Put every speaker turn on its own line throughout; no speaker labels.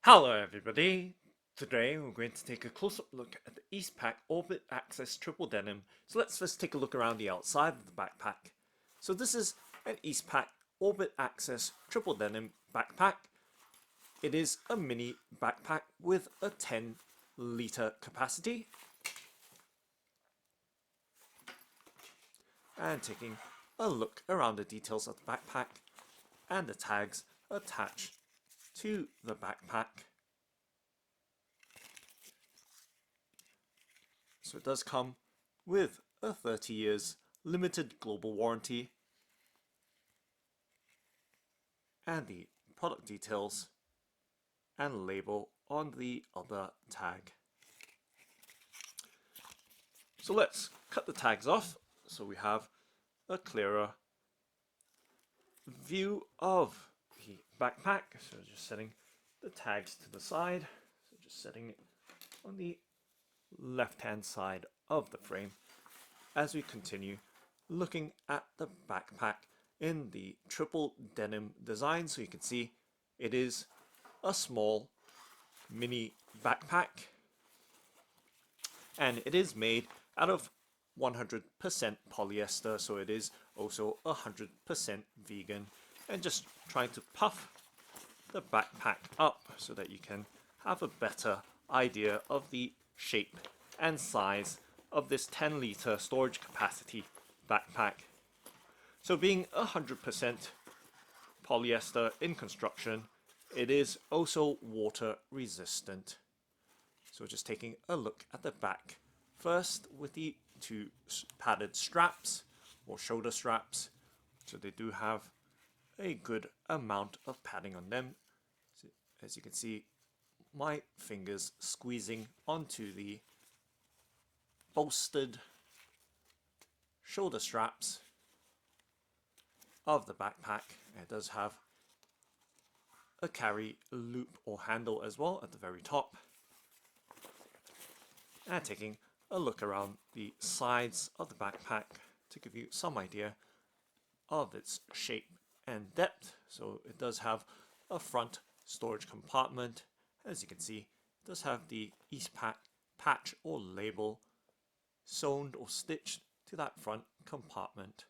Hello everybody! Today we're going to take a close-up look at the Eastpak Orbit Access Triple Denim. So let's first take a look around the outside of the backpack. So this is an Eastpak Orbit Access Triple Denim backpack. It is a mini backpack with a 10-litre capacity. And taking a look around the details of the backpack and the tags attached to the backpack. So it does come with a 30 years limited global warranty and the product details and label on the other tag. So let's cut the tags off so we have a clearer view of the backpack. So just setting the tags to the side, so just setting it on the left hand side of the frame as we continue looking at the backpack in the triple denim design. So you can see it is a small mini backpack and it is made out of 100% polyester, so it is also 100% vegan, and just trying to puff the backpack up so that you can have a better idea of the shape and size of this 10-litre storage capacity backpack. So being 100% polyester in construction, it is also water resistant. So just taking a look at the back first with the two padded straps or shoulder straps. So they do have a good amount of padding on them. So as you can see, my fingers squeezing onto the bolstered shoulder straps of the backpack. It does have a carry loop or handle as well at the very top. And taking a look around the sides of the backpack to give you some idea of its shape and depth. So it does have a front storage compartment. As you can see, it does have the Eastpak patch or label sewn or stitched to that front compartment.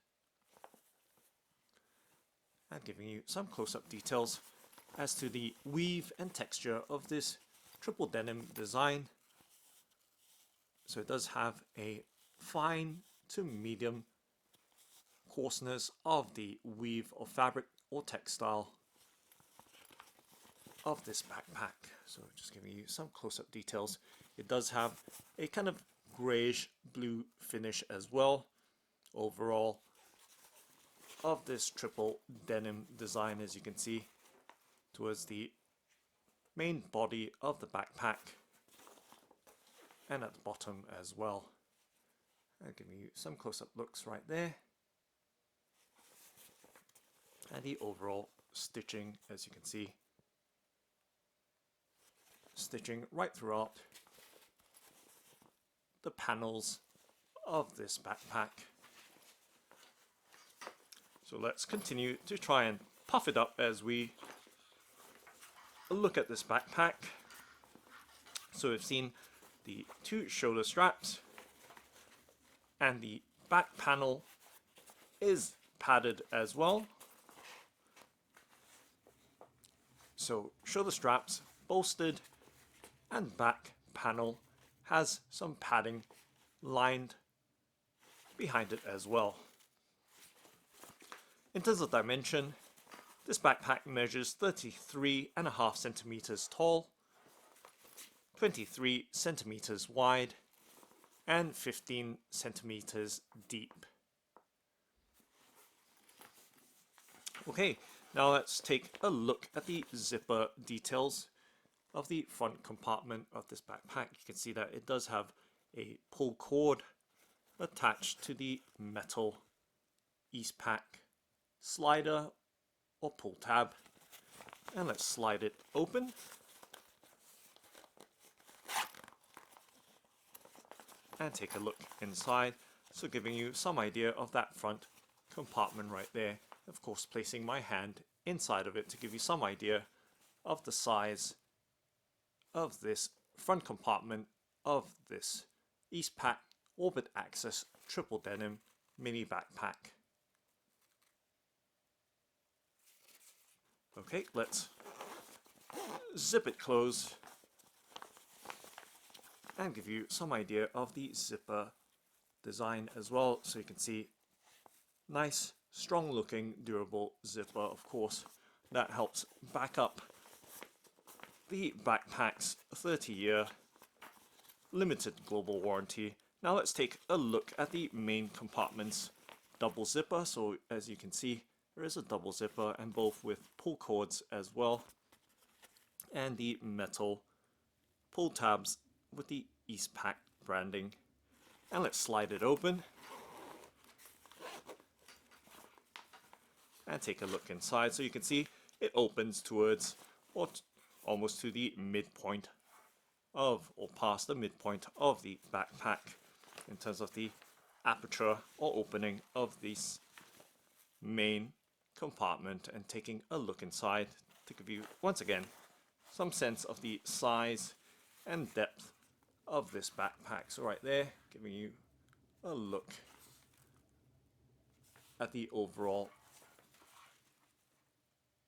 And giving you some close-up details as to the weave and texture of this triple denim design. So it does have a fine to medium coarseness of the weave of fabric or textile of this backpack. So just giving you some close-up details. It does have a kind of grayish blue finish as well overall of this triple denim design, as you can see towards the main body of the backpack and at the bottom as well. I'll give you some close-up looks right there. And the overall stitching, as you can see, stitching right throughout the panels of this backpack. So let's continue to try and puff it up as we look at this backpack. So we've seen the two shoulder straps and the back panel is padded as well. So shoulder straps bolstered and back panel has some padding lined behind it as well. In terms of dimension, this backpack measures 33.5 centimeters tall, 23 centimeters wide, and 15 centimeters deep. Okay, now let's take a look at the zipper details of the front compartment of this backpack. You can see that it does have a pull cord attached to the metal Eastpak slider or pull tab, and let's slide it open. And take a look inside, so giving you some idea of that front compartment right there. Of course, placing my hand inside of it to give you some idea of the size of this front compartment of this Eastpak Orbit Access Triple Denim mini backpack. Okay, let's zip it closed and give you some idea of the zipper design as well, so you can see nice, strong looking, durable zipper. Of course, that helps back up the backpack's 30-year limited global warranty. Now let's take a look at the main compartment's double zipper. So as you can see, there is a double zipper, and both with pull cords as well, and the metal pull tabs with the Eastpak branding. And let's slide it open and take a look inside. So you can see it opens towards almost to the midpoint of, or past the midpoint of the backpack in terms of the aperture or opening of this main compartment. And taking a look inside to give you once again some sense of the size and depth of this backpack. So right there, giving you a look at the overall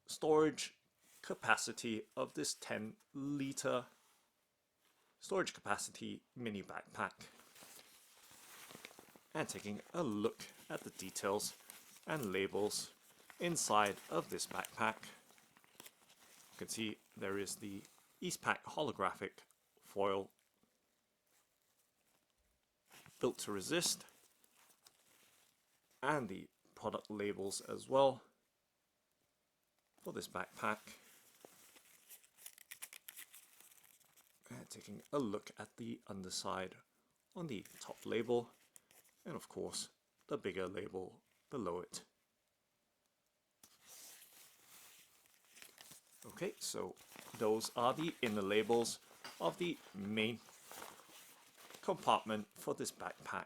storage capacity of this 10-liter storage capacity mini backpack, and taking a look at the details and labels inside of this backpack. You can see there is the Eastpak holographic foil built to resist, and the product labels as well for this backpack. And taking a look at the underside on the top label, and of course the bigger label below it. Okay, so those are the inner labels of the main compartment for this backpack.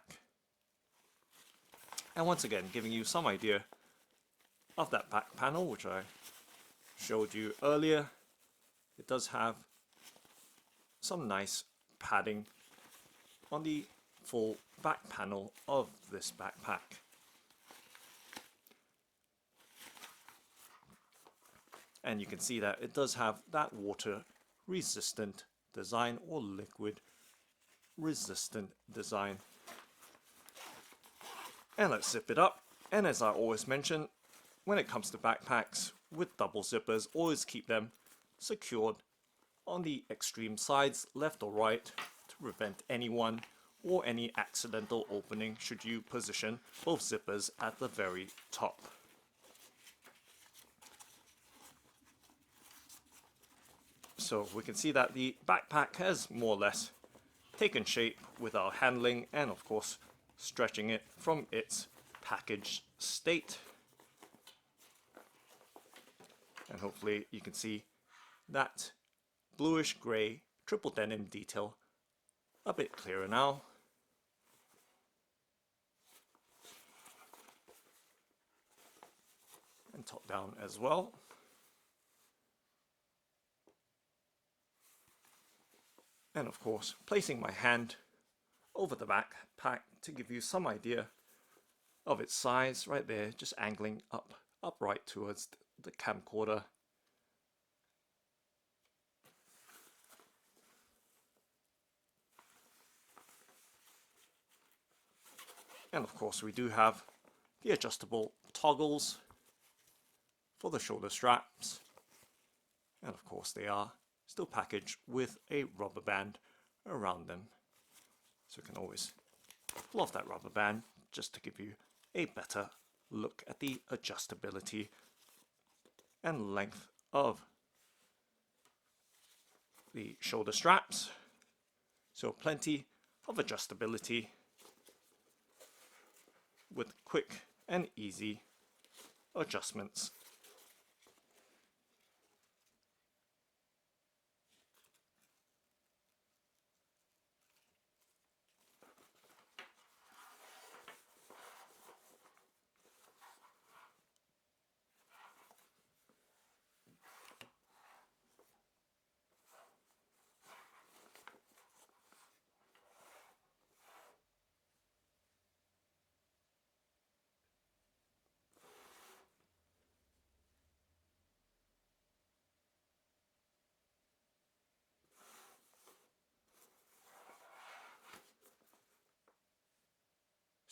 And once again, giving you some idea of that back panel, which I showed you earlier. It does have some nice padding on the full back panel of this backpack. And you can see that it does have that water resistant design, or liquid resistant design. And let's zip it up. And as I always mention, when it comes to backpacks with double zippers, always keep them secured on the extreme sides, left or right, to prevent anyone or any accidental opening should you position both zippers at the very top. So we can see that the backpack has more or less taken shape with our handling, and of course stretching it from its packaged state. And hopefully you can see that bluish grey triple denim detail a bit clearer now. And top down as well. And of course, placing my hand over the backpack to give you some idea of its size right there, just angling upright towards the camcorder. And of course we do have the adjustable toggles for the shoulder straps, and of course they are still packaged with a rubber band around them, so you can always pull off that rubber band just to give you a better look at the adjustability and length of the shoulder straps. So plenty of adjustability with quick and easy adjustments.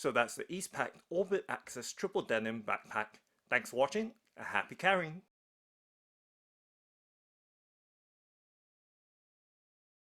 So that's the Eastpak Orbit Access Triple Denim Backpack. Thanks for watching, and happy carrying!